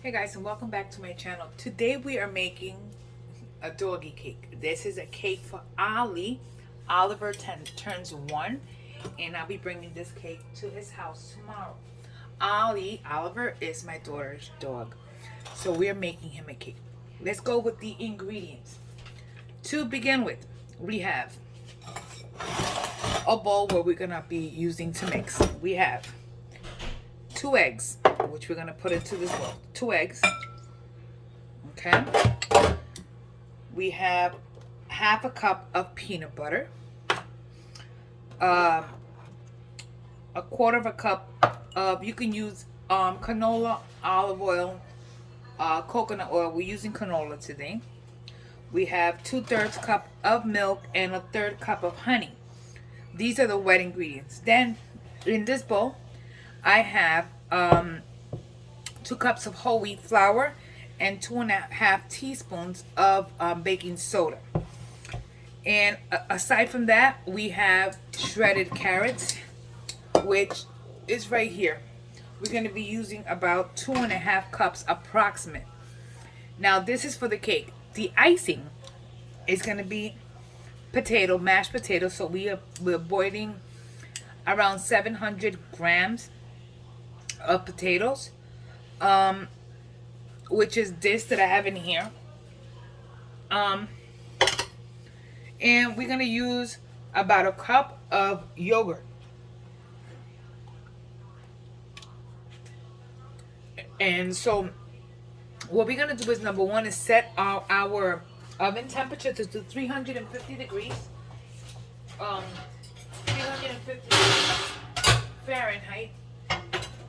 Hey guys, and welcome back to my channel. Today we are making a doggy cake. This is a cake for Ollie. Oliver turns 1, and I'll be bringing this cake to his house tomorrow. Oliver is my daughter's dog. So we are making him a cake. Let's go with the ingredients. To begin with, we have a bowl where we're gonna be using to mix. We have 2 eggs, which we're gonna put into this bowl. 2 eggs. Okay. We have half a cup of peanut butter. A quarter of a cup of, you can use canola, olive oil, coconut oil. We're using canola today. We have 2/3 cup of milk and 1/3 cup of honey. These are the wet ingredients. Then in this bowl, I have 2 cups of whole wheat flour and 2.5 teaspoons of baking soda. And aside from that, we have shredded carrots, which is right here. We're going to be using about 2.5 cups approximate. Now this is for the cake. The icing is going to be mashed potato. So we're boiling around 700 grams of potatoes, which is this that I have in here. And we're gonna use about a cup of yogurt. And so what we're gonna do is, number one, is set our oven temperature to 350 degrees. 350 Fahrenheit.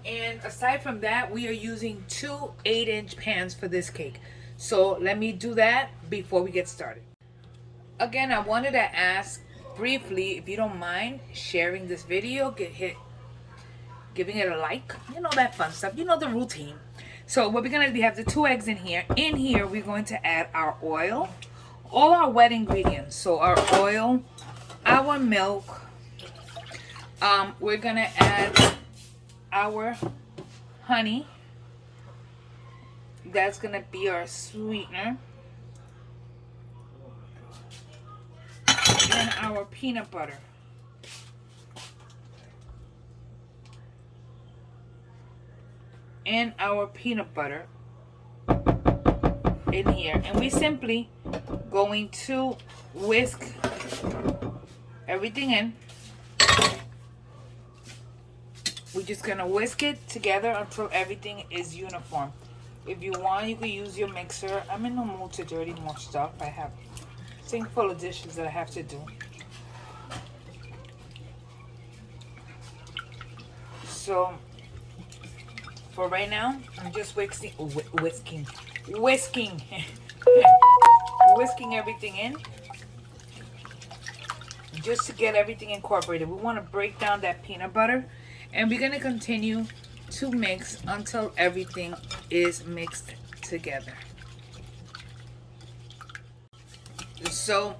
And aside from that, we are using 2 8-inch pans for this cake. So let me do that before we get started. Again, I wanted to ask briefly if you don't mind sharing this video, giving it a like, you know, that fun stuff, you know, the routine. So what we're gonna do, we have the 2 eggs in here. In here, we're going to add our oil, all our wet ingredients. So our oil, our milk. We're gonna add our honey. That's gonna be our sweetener. And our peanut butter. And our peanut butter in here. And we simply going to whisk everything in. We're just gonna whisk it together until everything is uniform. If you want, you can use your mixer. I'm in the mood to dirty more stuff. I have a sink full of dishes that I have to do. So for right now, I'm just whisking everything in, just to get everything incorporated. We want to break down that peanut butter. And we're going to continue to mix until everything is mixed together. So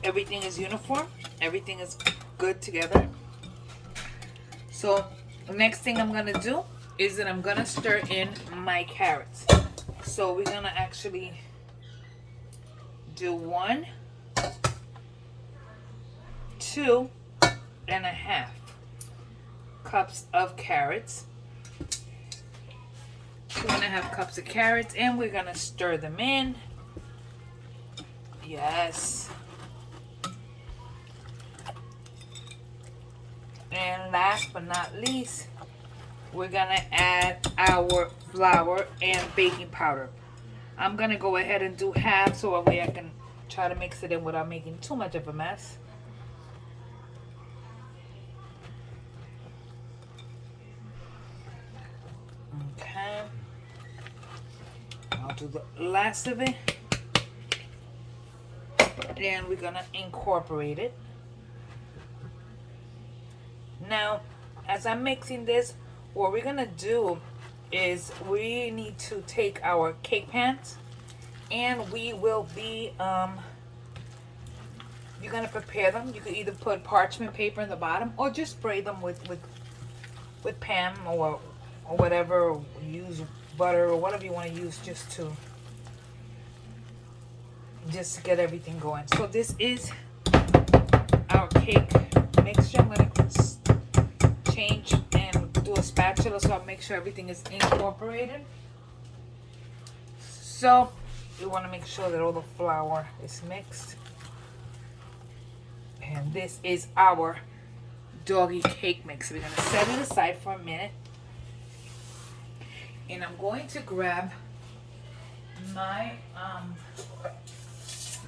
everything is uniform. Everything is good together. So the next thing I'm going to do is that I'm going to stir in my carrots. So we're going to actually do 1, 2.5 cups of carrots. 2.5 cups of carrots, and we're gonna stir them in. Yes. And last but not least, we're gonna add our flour and baking powder. I'm gonna go ahead and do half so that way I can try to mix it in without making too much of a mess. Okay, I'll do the last of it, and we're gonna incorporate it. Now, as I'm mixing this, what we're gonna do is we need to take our cake pans, and we will be you're gonna prepare them. You can either put parchment paper in the bottom or just spray them with Pam or whatever. Use butter or whatever you want to use just to get everything going. So this is our cake mixture. I'm going to change and do a spatula so I make sure everything is incorporated. So we want to make sure that all the flour is mixed. And this is our Doggie cake mix. We're going to set it aside for a minute. And I'm going to grab my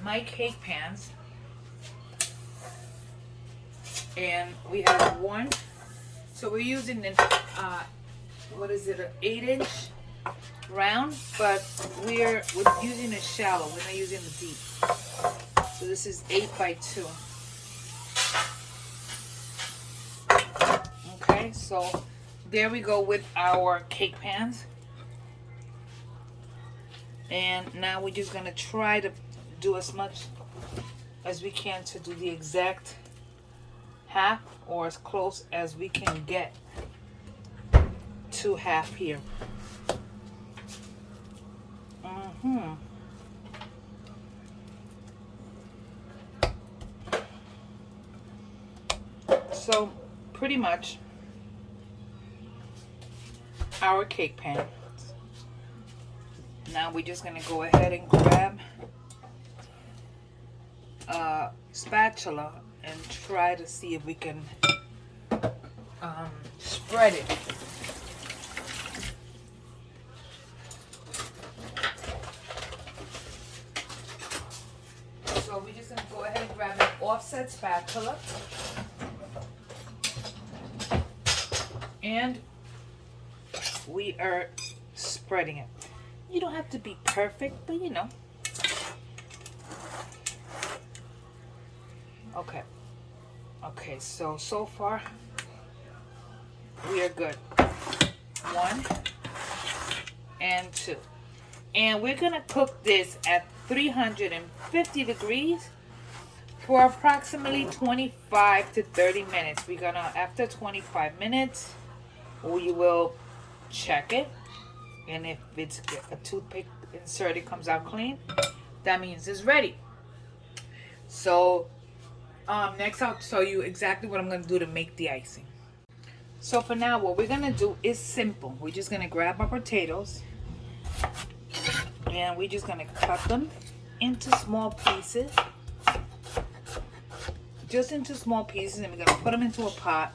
my cake pans. And we have one. So we're using an what is it, an 8-inch round, but we're using a shallow. We're not using the deep. So this is 8 by 2. Okay, so there we go with our cake pans. And now we're just gonna try to do as much as we can to do the exact half, or as close as we can get to half here. So pretty much our cake pan. Now we're just gonna go ahead and grab a spatula and try to see if we can spread it. So we're just gonna go ahead and grab an offset spatula. And we are spreading it. You don't have to be perfect, but you know. Okay. Okay, so far we are good. 1 and 2. And we're gonna cook this at 350 degrees for approximately 25 to 30 minutes. We're gonna, after 25 minutes, we will check it, and if it's a toothpick inserted comes out clean, that means it's ready. So next I'll show you exactly what I'm going to do to make the icing. So for now, what we're going to do is simple. We're just going to grab our potatoes and we're just going to cut them into small pieces, just into small pieces, and we're going to put them into a pot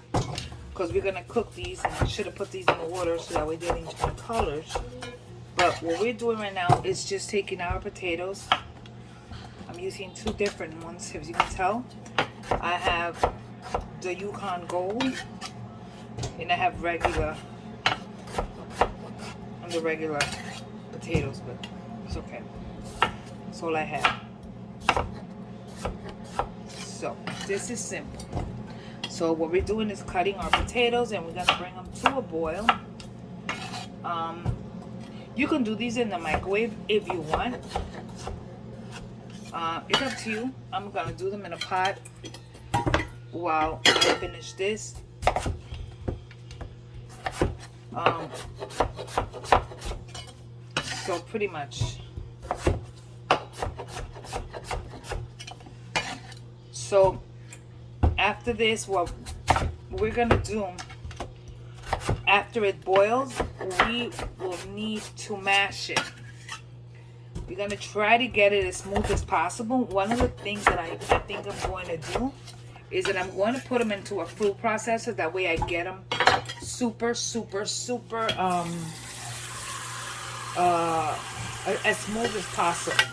because we're going to cook these. And I should have put these in the water so that way they didn't change colors. But what we're doing right now is just taking our potatoes. I'm using 2 different ones, as you can tell. I have the Yukon Gold, and I have regular, the regular potatoes, but it's okay. That's all I have. So this is simple. So what we're doing is cutting our potatoes, and we're gonna bring them to a boil. You can do these in the microwave if you want. It's up to you. I'm gonna do them in a pot while I finish this. So pretty much. So after this, what we're gonna do, after it boils, we will need to mash it. We're gonna try to get it as smooth as possible. One of the things that I think I'm going to do is that I'm going to put them into a food processor. That way I get them super as smooth as possible.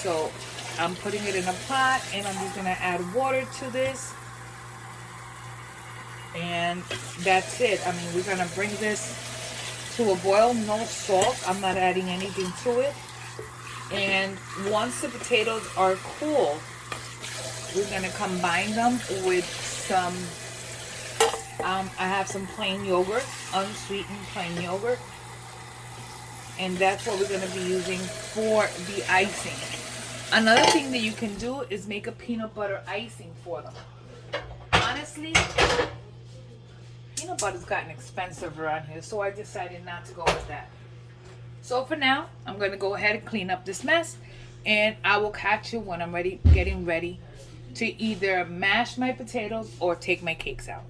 So I'm putting it in a pot, and I'm just gonna add water to this, and that's it. I mean, we're gonna bring this to a boil. No salt. I'm not adding anything to it. And once the potatoes are cool, we're gonna combine them with some I have some plain yogurt, unsweetened plain yogurt, and that's what we're gonna be using for the icing. Another thing that you can do is make a peanut butter icing for them. Honestly, peanut butter's gotten expensive around here, so I decided not to go with that. So for now, I'm going to go ahead and clean up this mess, and I will catch you when I'm getting ready to either mash my potatoes or take my cakes out.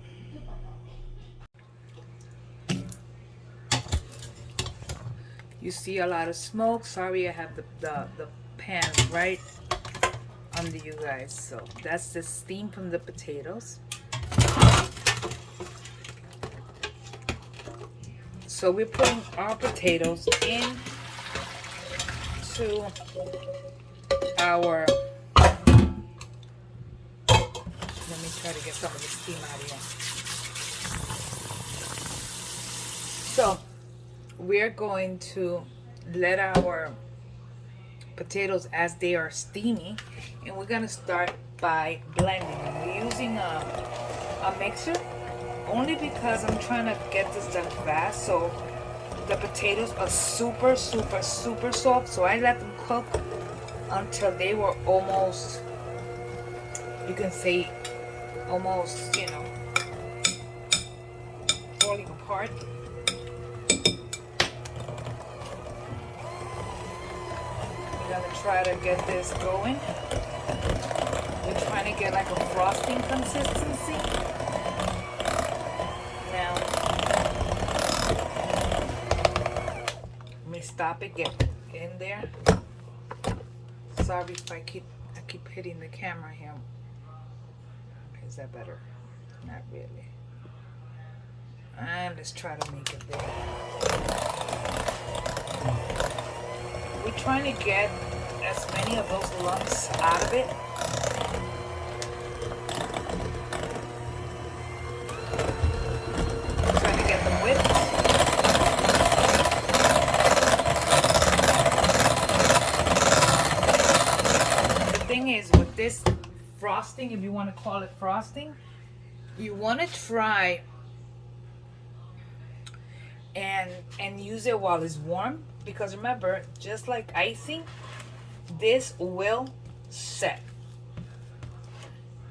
You see a lot of smoke. Sorry, I have the pan right under you guys. So that's the steam from the potatoes. So we're putting our potatoes into our, let me try to get some of the steam out of here. So we're going to let our potatoes as they are steamy, and we're going to start by blending them. We're using a mixer only because I'm trying to get this done fast. So the potatoes are super soft, so I let them cook until they were almost, you can say, almost, you know, falling apart. We're gonna try to get this going. We're trying to get like a frosting consistency. Now, let me stop it, get in there. Sorry if I keep hitting the camera here. Is that better? Not really. And let's try to make it there. We're trying to get as many of those lumps out of it. Trying to get them whipped. The thing is, with this frosting, if you want to call it frosting, you want to try and use it while it's warm, because remember, just like icing, this will set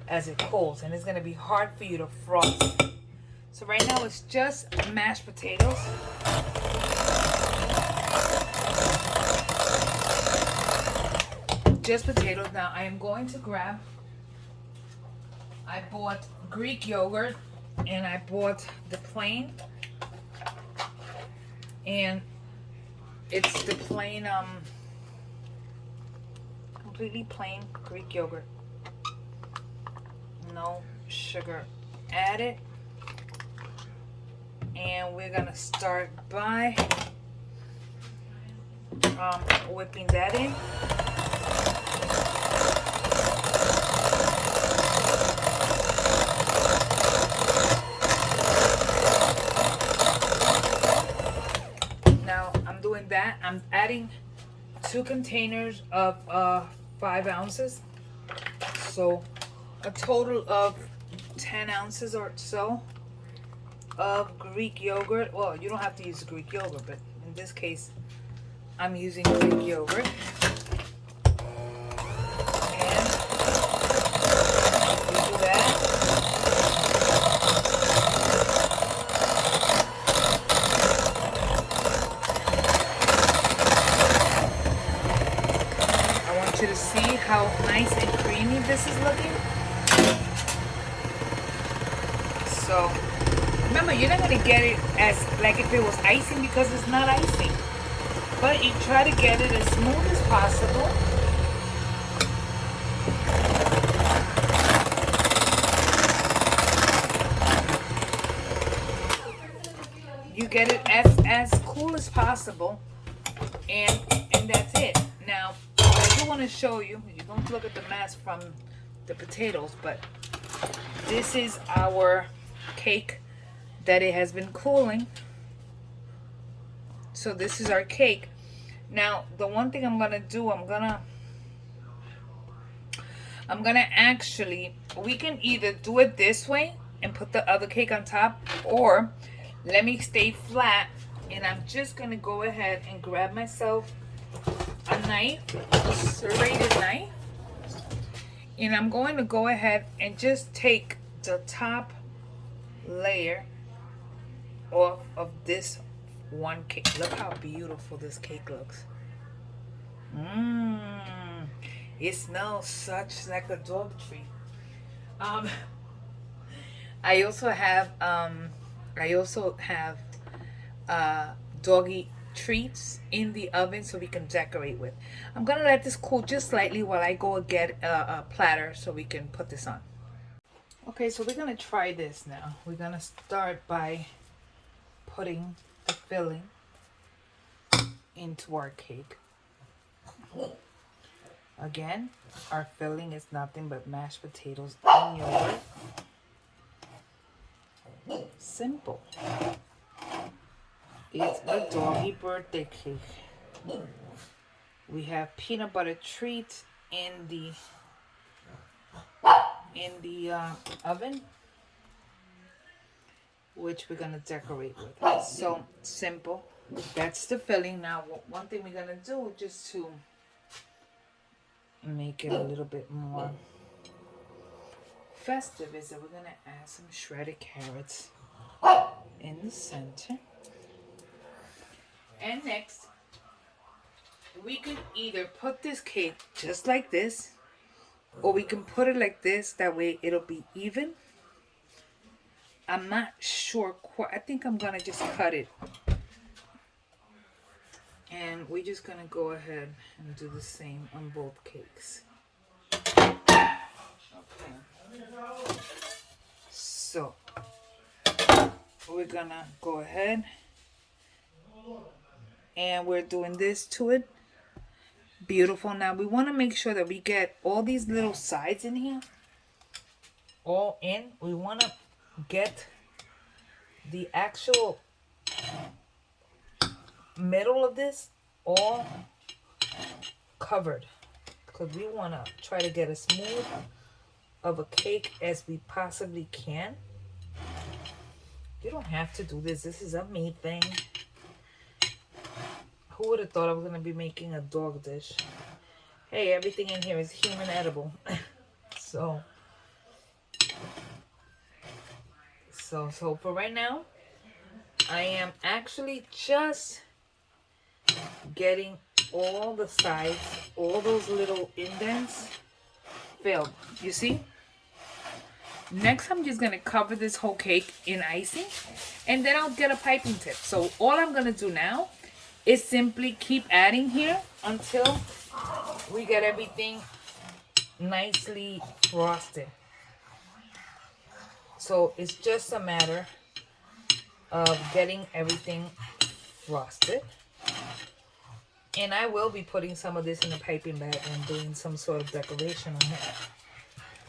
as it cools, and it's going to be hard for you to frost. So right now it's just mashed potatoes. Just potatoes. Now I am going to grab, I bought Greek yogurt and I bought the plain, and it's the plain completely plain Greek yogurt, no sugar added. And we're gonna start by whipping that in. Now I'm doing that. I'm adding 2 containers of 5 ounces, so a total of 10 ounces or so of Greek yogurt. Well, you don't have to use Greek yogurt, but in this case I'm using Greek yogurt. And we do that. I want you to see how nice and creamy this is looking. So remember, you're not going to get it as like if it was icing, because it's not icing. But you try to get it as smooth as possible. You get it as cool as possible. And that's it. Now, I do want to show you. You don't look at the mass from the potatoes, but this is our cake that it has been cooling. So this is our cake. Now the one thing I'm gonna do, I'm gonna actually, we can either do it this way and put the other cake on top, or let me stay flat, and I'm just gonna go ahead and grab myself a knife, a serrated knife, and I'm going to go ahead and just take the top layer off of this one cake. Look how beautiful this cake looks. Mmm. It smells such like a dog treat. Um, I also have doggy treats in the oven so we can decorate with. I'm gonna let this cool just slightly while I go get a platter so we can put this on. Okay, so we're gonna try this now. We're gonna start by putting the filling into our cake. Again, our filling is nothing but mashed potatoes and yogurt. Simple. It's a doggy birthday cake. We have peanut butter treats in the oven, which we're gonna decorate with. It's so simple. That's the filling. Now, one thing we're gonna do just to make it a little bit more festive is that we're gonna add some shredded carrots in the center. And next, we can either put this cake just like this, or we can put it like this. That way it'll be even. I'm not sure quite. I think I'm gonna just cut it. And we're just gonna go ahead and do the same on both cakes. Okay. So we're gonna go ahead and we're doing this to it. Beautiful. Now we want to make sure that we get all these little sides in here all in. We want to get the actual middle of this all covered, because we want to try to get as smooth of a cake as we possibly can. You don't have to do this. This is a me thing. Who would have thought I was going to be making a dog dish? Hey, everything in here is human edible. So for right now, I am actually just getting all the sides, all those little indents filled. You see? Next, I'm just going to cover this whole cake in icing, and then I'll get a piping tip. So all I'm going to do now is simply keep adding here until we get everything nicely frosted. So it's just a matter of getting everything frosted. And I will be putting some of this in a piping bag and doing some sort of decoration on it.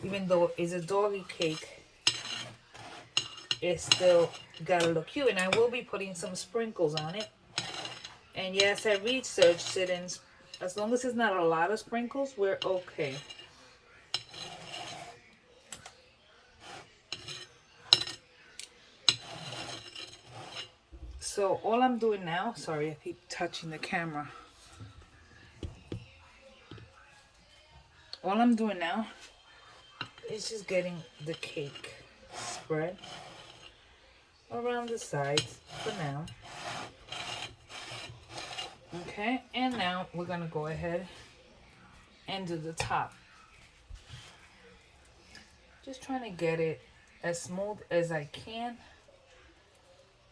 Even though it's a doggy cake, it's still gotta look cute. And I will be putting some sprinkles on it. And yes, I researched it, and as long as it's not a lot of sprinkles, we're okay. So all I'm doing now, sorry, I keep touching the camera. All I'm doing now is just getting the cake spread around the sides for now. Okay, and now we're gonna go ahead and do the top. Just trying to get it as smooth as I can.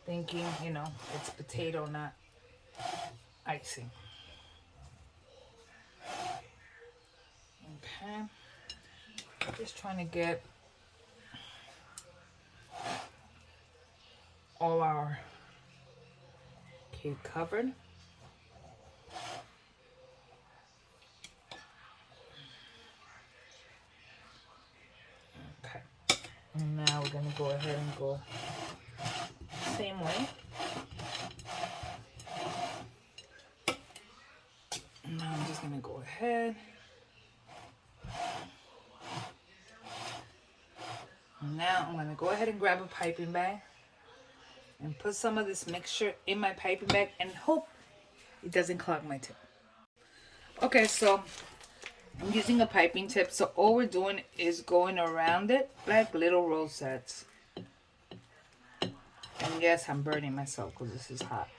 Thinking, you know, it's potato, not icing. Okay, just trying to get all our cake covered. Okay, and now we're gonna go ahead and go same way. Now I'm just gonna go ahead. Now I'm gonna go ahead and grab a piping bag and put some of this mixture in my piping bag and hope it doesn't clog my tip. Okay, so I'm using a piping tip. So all we're doing is going around it like little rosettes. And yes, I'm burning myself because this is hot.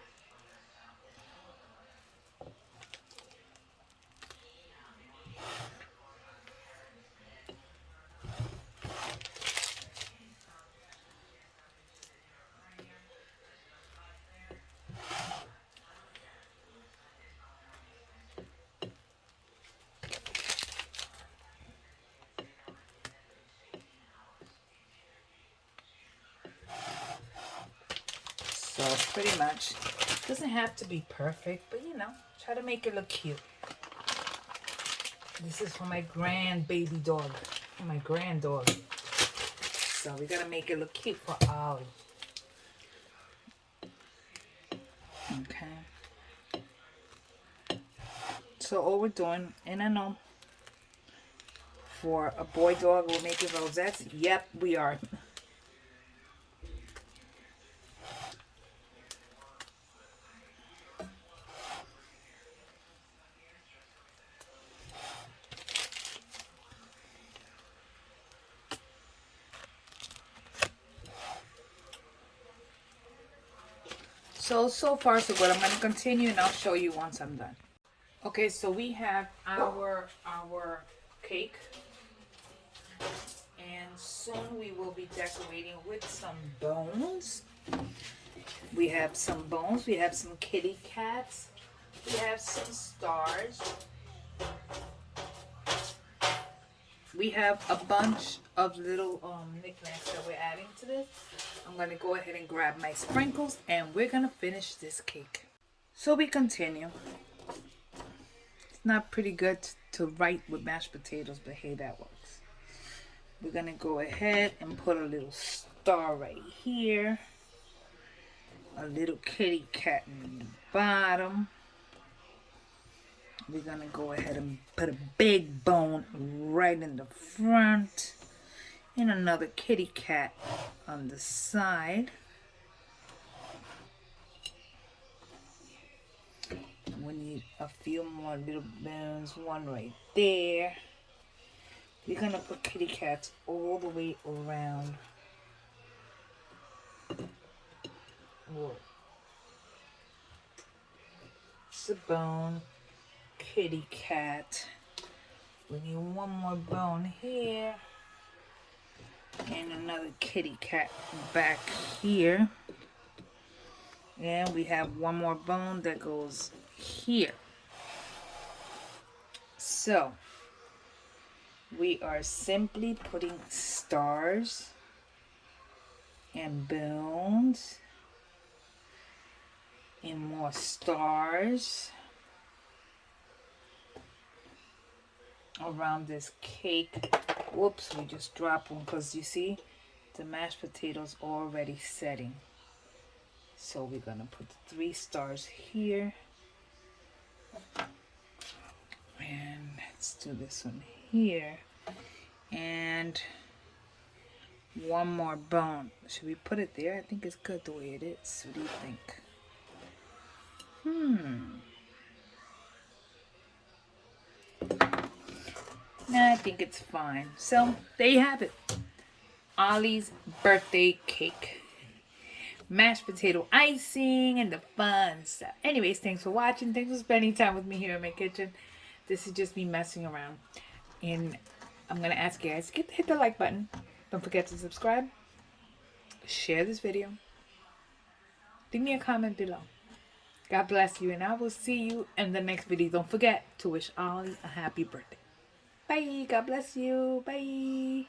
So pretty much, doesn't have to be perfect, but you know, try to make it look cute. This is for my grandbaby dog, for my granddog. So we gotta make it look cute for Ollie. Okay. So all we're doing, and I know for a boy dog we're making rosettes. Yep, we are. So far so good. I'm going to continue and I'll show you once I'm done. Okay, so we have our cake. And soon we will be decorating with some bones. We have some bones. We have some kitty cats. We have some stars. We have a bunch of little knickknacks that we're adding to this. I'm going to go ahead and grab my sprinkles and we're going to finish this cake. So we continue. It's not pretty good to write with mashed potatoes, but hey, that works. We're going to go ahead and put a little star right here. A little kitty cat in the bottom. We're going to go ahead and put a big bone right in the front. And another kitty cat on the side. We need a few more little bones. One right there. We're going to put kitty cats all the way around. Whoa. It's a bone. Kitty cat. We need one more bone here. And another kitty cat back here. And we have one more bone that goes here. So, we are simply putting stars and bones and more stars around this cake. Whoops, we just dropped one because you see the mashed potatoes already setting. So we're gonna put 3 stars here. And let's do this one here. And one more bone. Should we put it there? I think it's good the way it is. What do you think? Nah, I think it's fine. So, there you have it. Ollie's birthday cake. Mashed potato icing and the fun stuff. Anyways, thanks for watching. Thanks for spending time with me here in my kitchen. This is just me messing around. And I'm going to ask you guys to hit the like button. Don't forget to subscribe. Share this video. Leave me a comment below. God bless you, and I will see you in the next video. Don't forget to wish Ollie a happy birthday. Bye. God bless you. Bye.